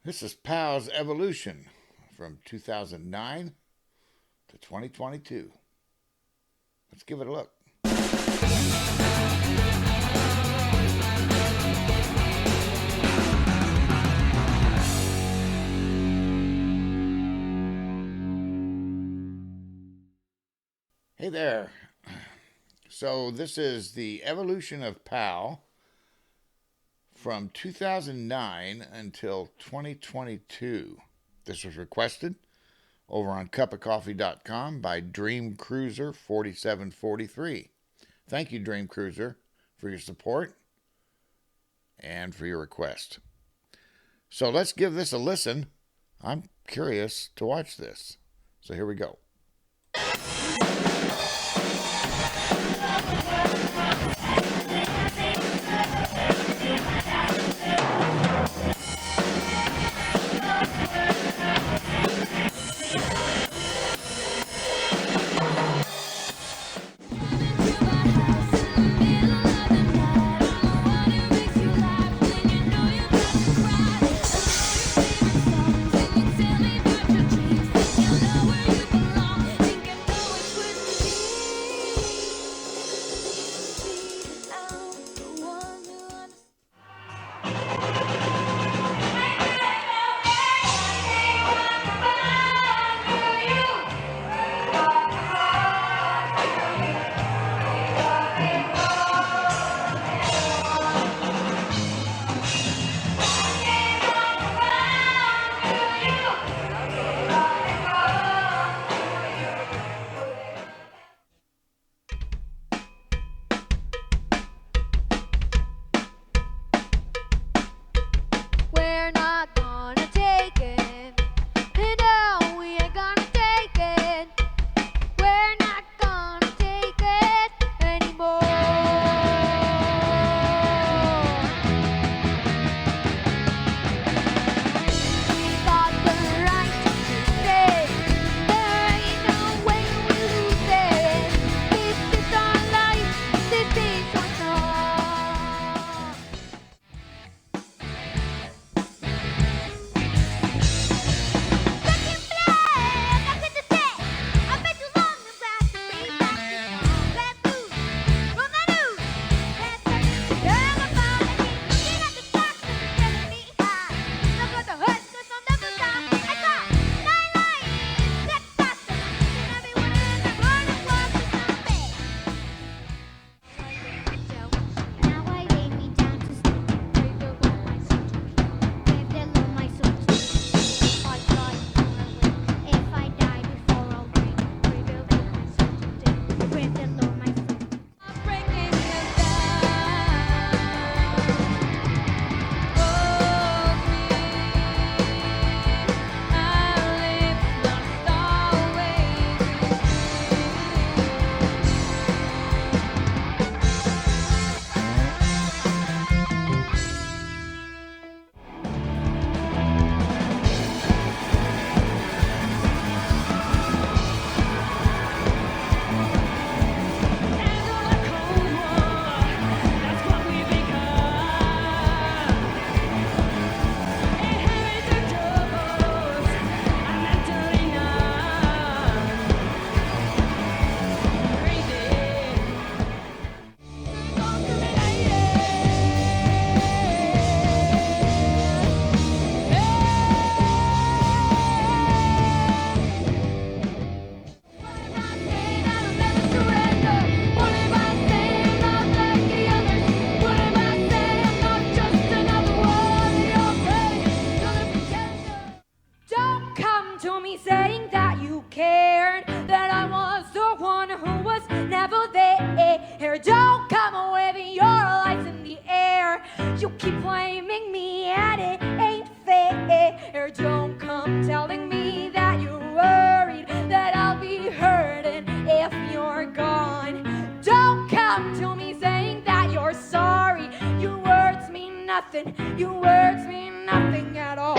This is Pau's Evolution from 2009 to 2022. Let's give it a look. Hey there. So this is the Evolution of Pau from 2009 until 2022. This was requested over on cupofcoffee.com by Dream Cruiser 4743. Thank you, Dream Cruiser, for your support and for your request. So let's give this a listen. I'm curious to watch this. So here we go. Don't come waving your lights in the air. You keep blaming me and it ain't fair. Don't come telling me that you're worried that I'll be hurting if you're gone. Don't come to me saying that you're sorry. Your words mean nothing. Your words mean nothing at all.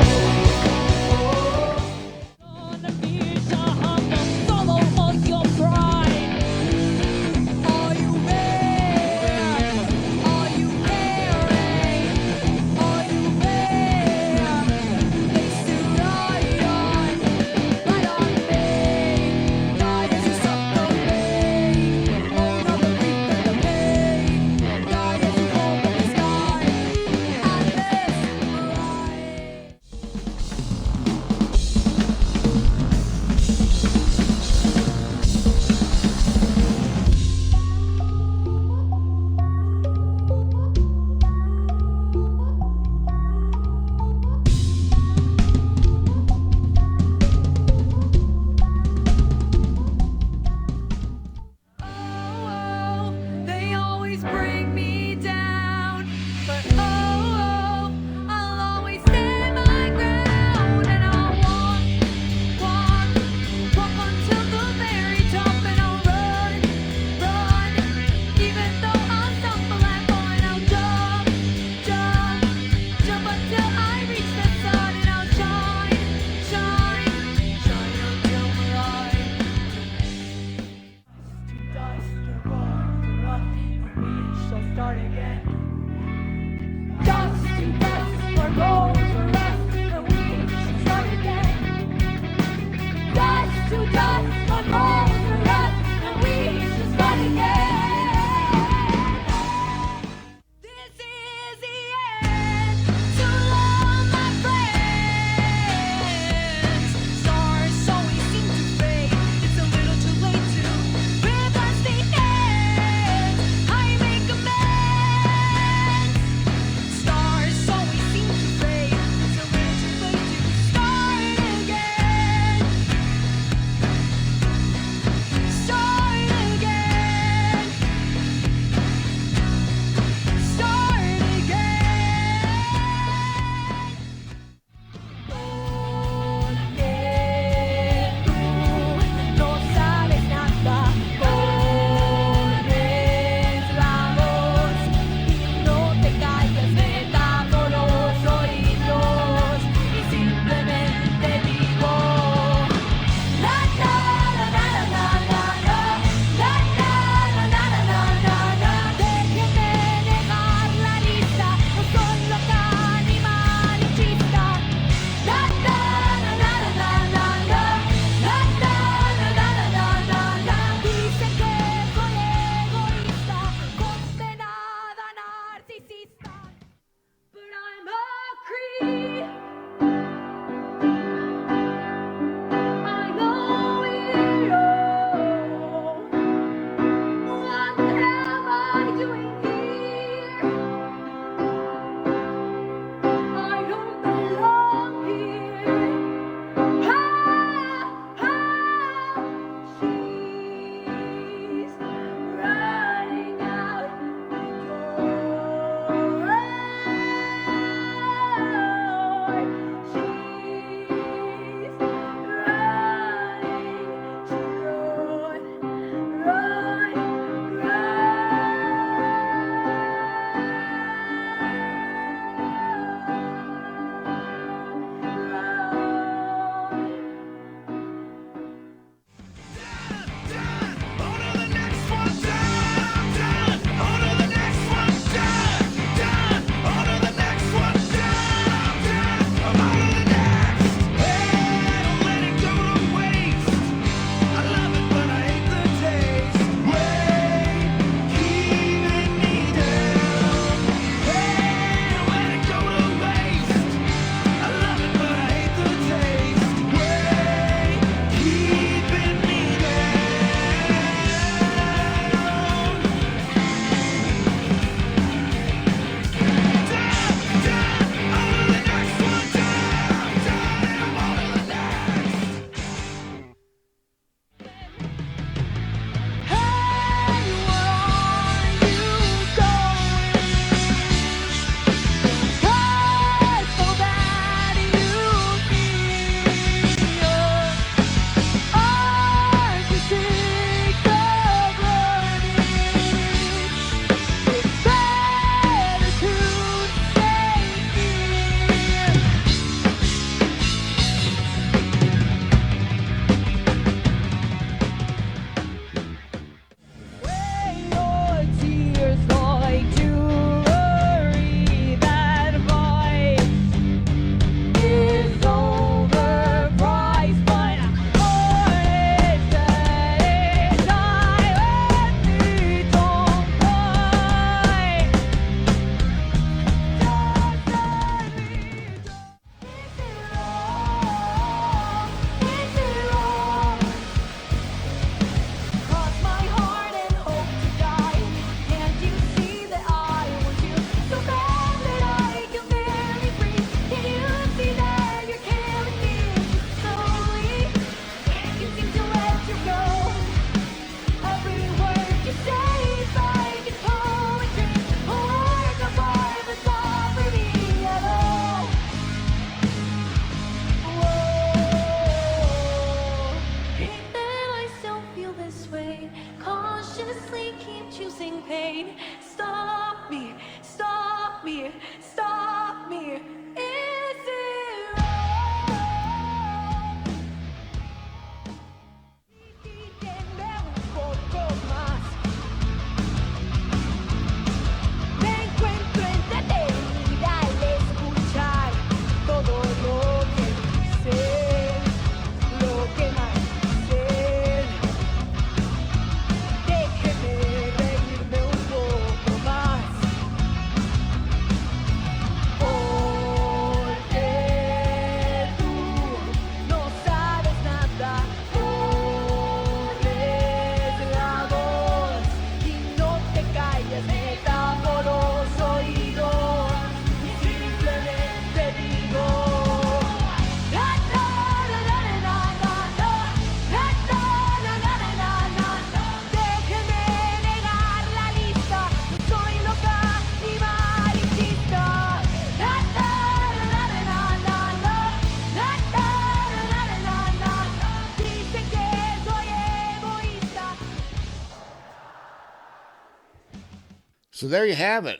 So there you have it,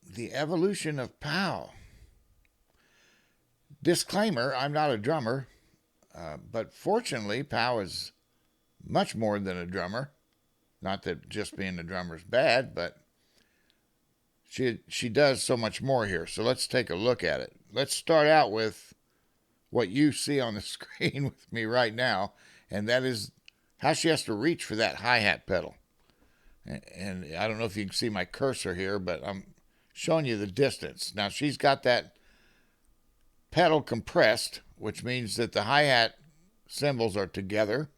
the evolution of Pau. Disclaimer, I'm not a drummer, but fortunately, Pau is much more than a drummer. Not that just being a drummer is bad, but she does so much more here. So let's take a look at it. Let's start out with what you see on the screen with me right now, and that is how she has to reach for that hi-hat pedal. And I don't know if you can see my cursor here, but I'm showing you the distance. Now she's got that pedal compressed, which means that the hi-hat cymbals are together,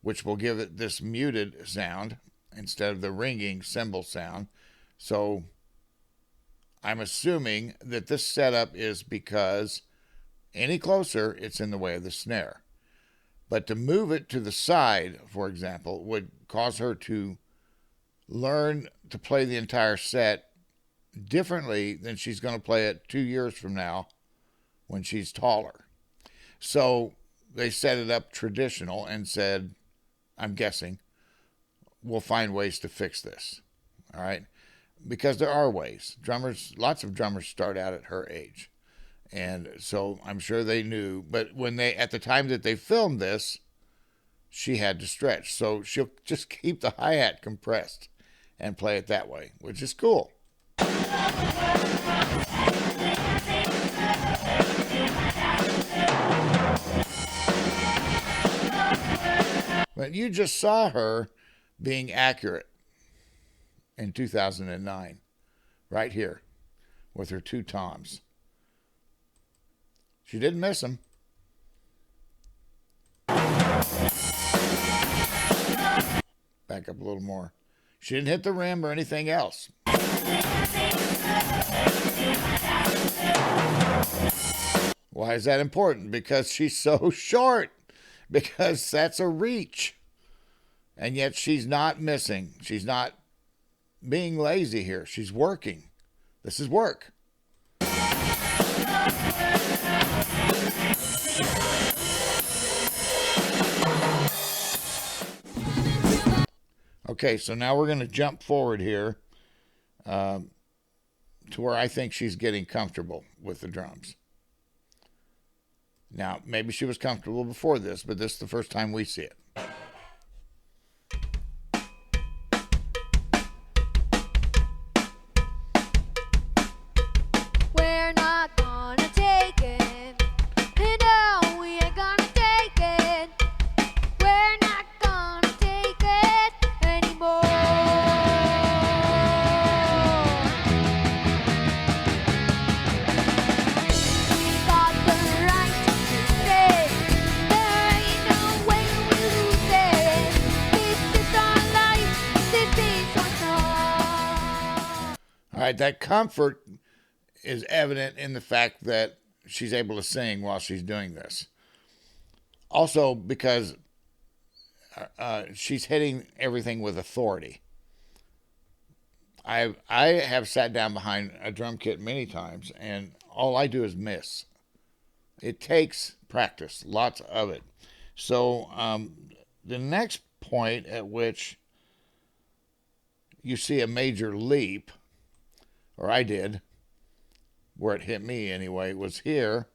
which will give it this muted sound instead of the ringing cymbal sound. So I'm assuming that this setup is because any closer, it's in the way of the snare. But to move it to the side, for example, would cause her to learn to play the entire set differently than she's going to play it 2 years from now when she's taller. So they set it up traditional and said, I'm guessing, we'll find ways to fix this. All right? Because there are ways. Lots of drummers start out at her age. And so I'm sure they knew. But at the time that they filmed this, she had to stretch. So she'll just keep the hi-hat compressed and play it that way, which is cool. But you just saw her being accurate in 2009, right here, with her 2 toms. She didn't miss them. Back up a little more. She didn't hit the rim or anything else. Why is that important? Because she's so short. Because that's a reach. And yet she's not missing. She's not being lazy here. She's working. This is work. Okay, so now we're going to jump forward here to where I think she's getting comfortable with the drums. Now, maybe she was comfortable before this, but this is the first time we see it. We're not gonna take it. No, we ain't gonna take it. We're not gonna take it anymore. We got the right to stay. There ain't no way we lose it. This is our life. This is our song. All right, that comfort is evident in the fact that she's able to sing while she's doing this. Also, because she's hitting everything with authority. I have sat down behind a drum kit many times, and all I do is miss. It takes practice, lots of it. So the next point at which you see a major leap, or I did, where it hit me anyway, was here.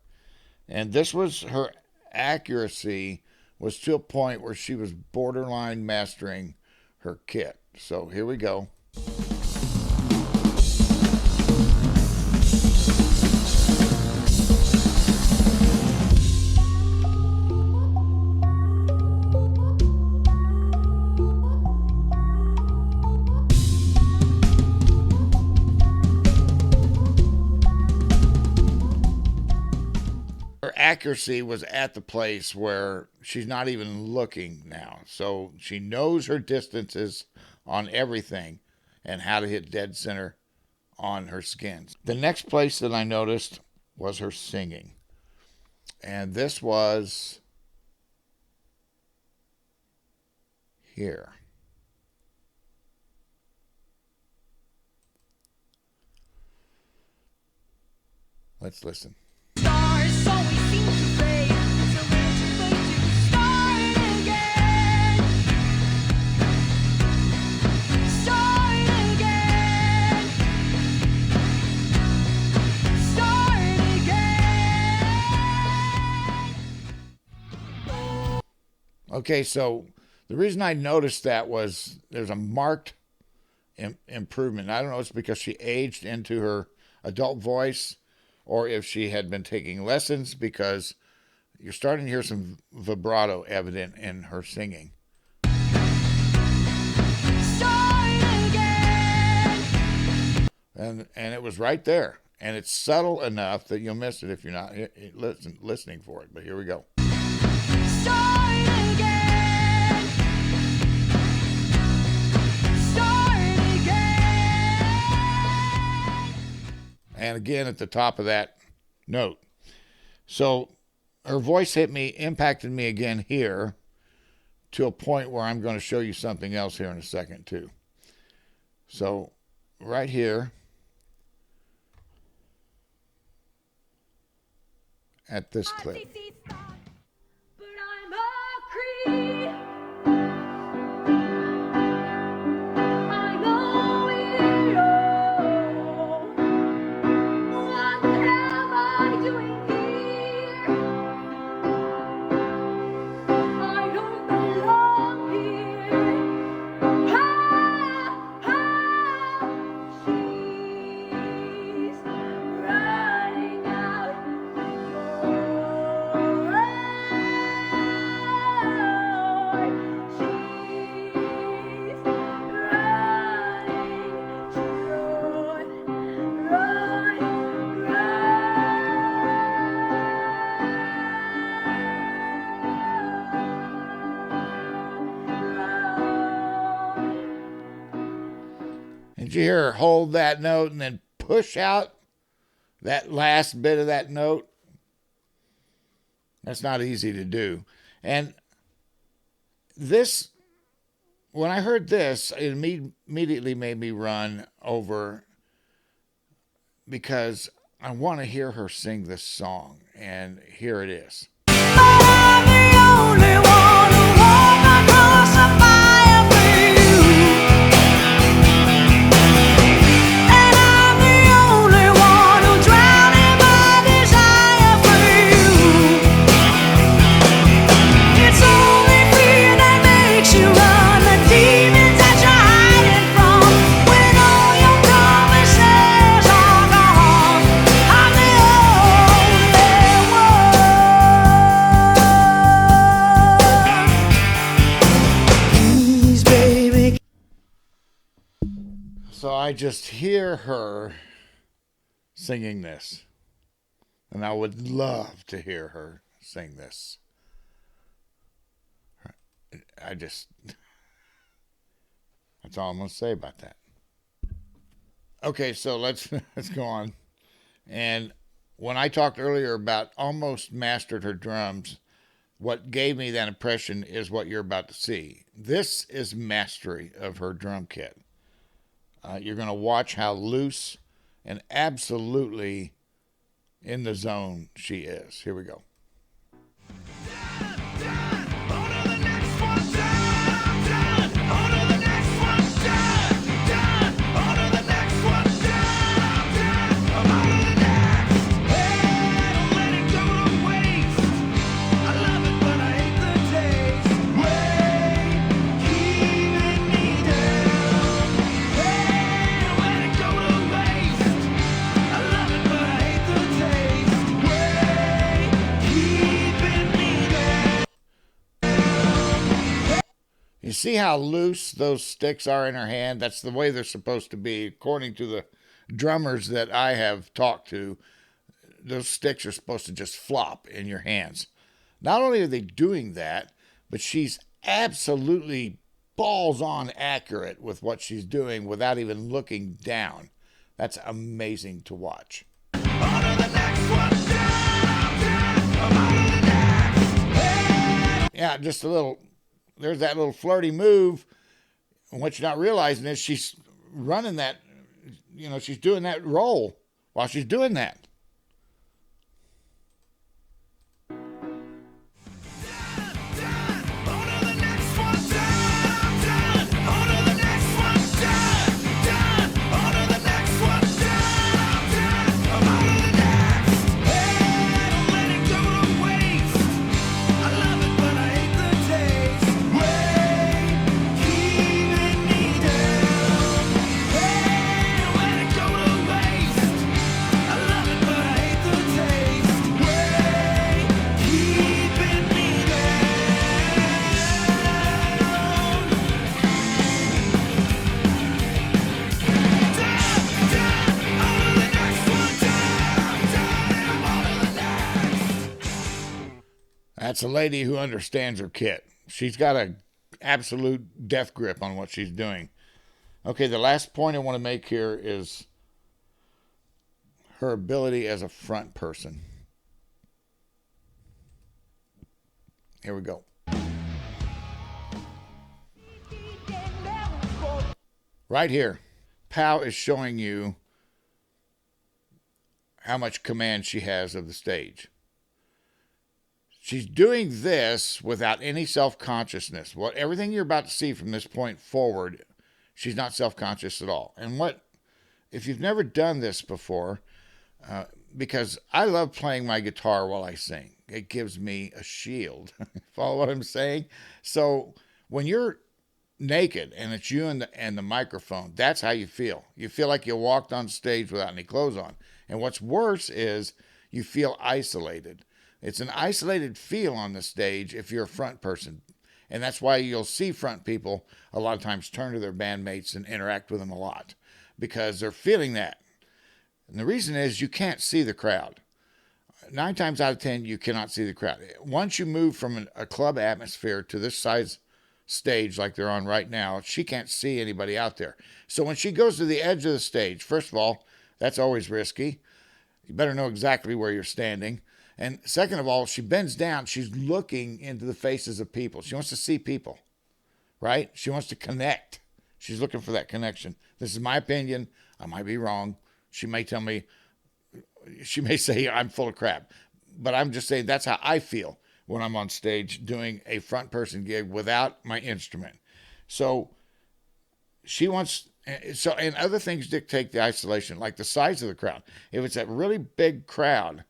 And this was her accuracy was to a point where she was borderline mastering her kit. So here we go. Her accuracy was at the place where she's not even looking now. So she knows her distances on everything and how to hit dead center on her skins. The next place that I noticed was her singing. And this was here. Let's listen. Stars, so we seem to fade. So we're too late to start again. Start again. Okay, so the reason I noticed that was there's a marked improvement. I don't know if it's because she aged into her adult voice or if she had been taking lessons, because you're starting to hear some vibrato evident in her singing. And it was right there. And it's subtle enough that you'll miss it if you're not listening for it. But here we go. Start again. Start again. And again at the top of that note. So her voice impacted me again here, to a point where I'm going to show you something else here in a second too. So right here at this clip. But I'm a creep. I'm a weirdo. What am I doing here? I don't belong here. She's running out the door. She's Did you hear her hold that note and then push out that last bit of that note? That's not easy to do. And this, when I heard this, it immediately made me run over, because I want to hear her sing this song. And here it is. I'm the only one who walk across a fire for you. And I'm the only one who drown in my desire for you. It's only fear that makes you run, the demons that you're hiding from. When all your promises are gone, I'm the only one. Please, baby. So I just hear her singing this. And I would love to hear her sing this. That's all I'm going to say about that. Okay, so let's go on. And when I talked earlier about almost mastered her drums, what gave me that impression is what you're about to see. This is mastery of her drum kit. You're going to watch how loose and absolutely in the zone she is. Here we go. You see how loose those sticks are in her hand? That's the way they're supposed to be. According to the drummers that I have talked to, those sticks are supposed to just flop in your hands. Not only are they doing that, but she's absolutely balls on accurate with what she's doing without even looking down. That's amazing to watch. Yeah, just a little, there's that little flirty move. And what you're not realizing is she's running that, she's doing that roll while she's doing that. That's a lady who understands her kit. She's got a absolute death grip on what she's doing. Okay, the last point I want to make here is her ability as a front person. Here we go. Right here, Pau is showing you how much command she has of the stage. She's doing this without any self-consciousness. Everything you're about to see from this point forward, she's not self-conscious at all. And if you've never done this before, because I love playing my guitar while I sing. It gives me a shield. Follow what I'm saying? So when you're naked and it's you and the microphone, that's how you feel. You feel like you walked on stage without any clothes on. And what's worse is you feel isolated. It's an isolated feel on the stage if you're a front person. And that's why you'll see front people a lot of times turn to their bandmates and interact with them a lot, because they're feeling that. And the reason is you can't see the crowd. 9 times out of 10, you cannot see the crowd. Once you move from a club atmosphere to this size stage like they're on right now, she can't see anybody out there. So when she goes to the edge of the stage, first of all, that's always risky. You better know exactly where you're standing. And second of all, she bends down. She's looking into the faces of people. She wants to see people, right? She wants to connect. She's looking for that connection. This is my opinion. I might be wrong. She may tell me, she may say I'm full of crap, but I'm just saying that's how I feel when I'm on stage doing a front person gig without my instrument. So she wants, and other things dictate the isolation, like the size of the crowd. If it's a really big crowd,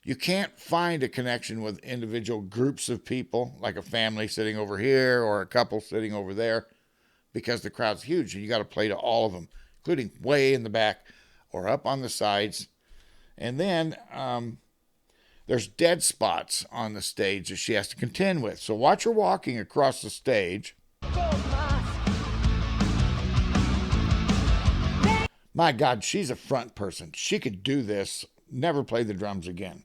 you can't find a connection with individual groups of people, like a family sitting over here or a couple sitting over there, because the crowd's huge and you got to play to all of them, including way in the back or up on the sides. And then there's dead spots on the stage that she has to contend with. So watch her walking across the stage. My God, she's a front person. She could do this, never play the drums again.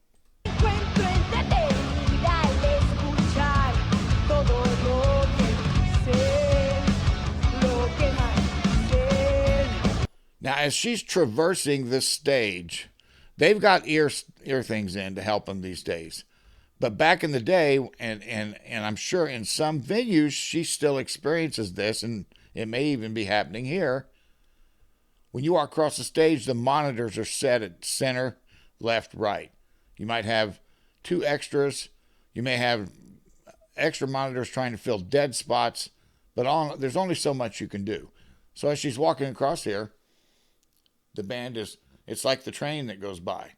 Now, as she's traversing this stage, they've got ear things in to help them these days. But back in the day, and I'm sure in some venues, she still experiences this, and it may even be happening here. When you walk across the stage, the monitors are set at center, left, right. You might have 2 extras. You may have extra monitors trying to fill dead spots, but there's only so much you can do. So as she's walking across here, the band it's like the train that goes by.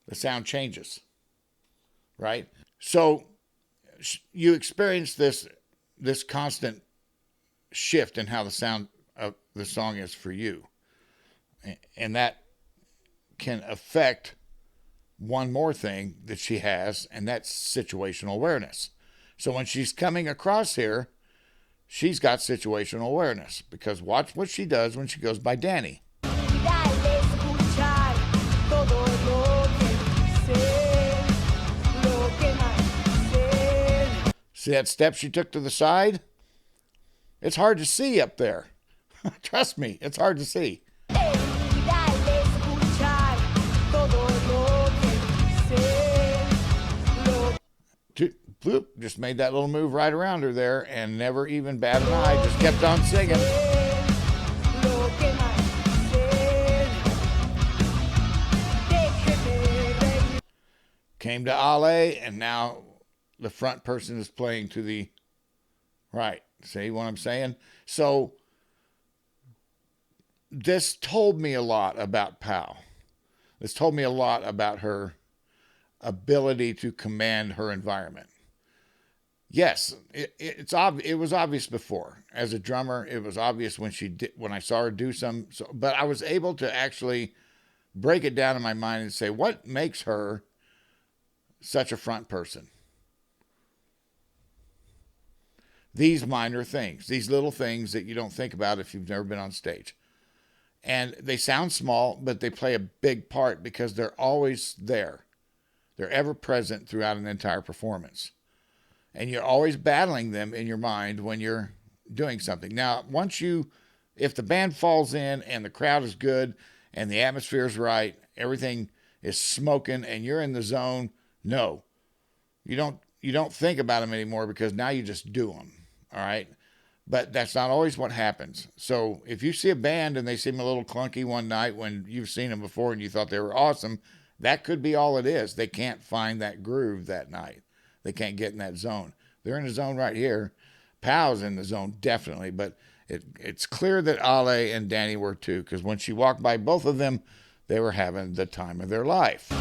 The sound changes, right? So you experience this constant shift in how the sound of the song is for you. And that can affect one more thing that she has, and that's situational awareness. So when she's coming across here, she's got situational awareness, because watch what she does when she goes by Danny. See that step she took to the side? It's hard to see up there. Trust me, it's hard to see. Bloop, just made that little move right around her there and never even batted an eye, just kept on singing. Came to Ale, and now the front person is playing to the right. See what I'm saying? So this told me a lot about Pau. This told me a lot about her ability to command her environment. Yes, it was obvious before. As a drummer, it was obvious when I saw her do but I was able to actually break it down in my mind and say, what makes her such a front person? These minor things, these little things that you don't think about if you've never been on stage. And they sound small, but they play a big part because they're always there. They're ever present throughout an entire performance. And you're always battling them in your mind when you're doing something. Now, if the band falls in and the crowd is good and the atmosphere is right, everything is smoking and you're in the zone, no, you don't think about them anymore because now you just do them. All right. But that's not always what happens. So if you see a band and they seem a little clunky one night when you've seen them before and you thought they were awesome, that could be all it is. They can't find that groove that night. They can't get in that zone. They're in the zone right here. Pau's in the zone, definitely. But it's clear that Ale and Danny were too, because when she walked by both of them, they were having the time of their life.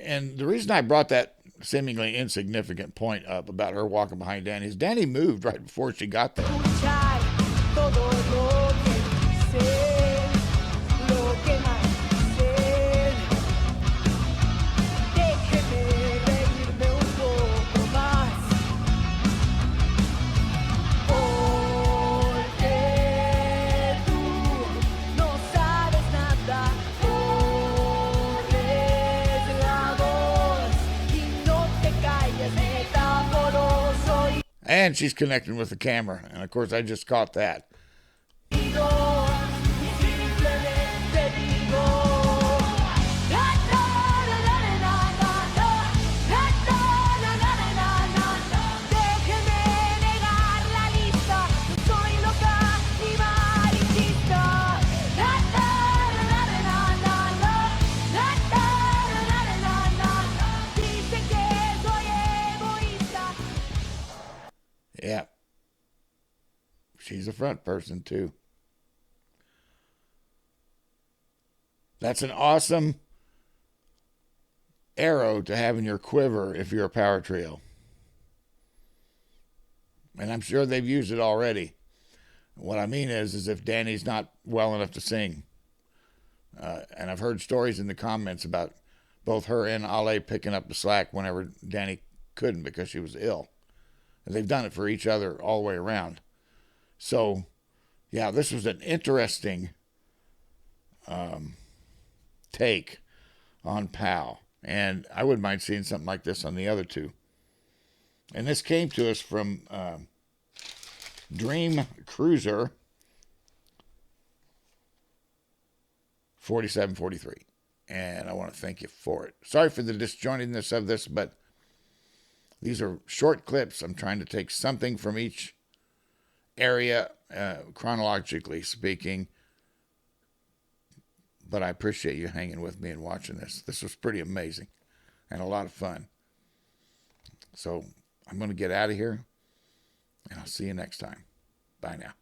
And the reason I brought that seemingly insignificant point up about her walking behind Danny is Danny moved right before she got there. And she's connecting with the camera. And of course, I just caught that. Yeah. She's a front person, too. That's an awesome arrow to have in your quiver if you're a power trio. And I'm sure they've used it already. What I mean is if Danny's not well enough to sing. And I've heard stories in the comments about both her and Ale picking up the slack whenever Danny couldn't because she was ill. And they've done it for each other all the way around. So, yeah, this was an interesting take on Pau. And I wouldn't mind seeing something like this on the other two. And this came to us from Dream Cruiser 4743. And I want to thank you for it. Sorry for the disjointedness of this, but these are short clips. I'm trying to take something from each area, chronologically speaking. But I appreciate you hanging with me and watching this. This was pretty amazing and a lot of fun. So I'm going to get out of here, and I'll see you next time. Bye now.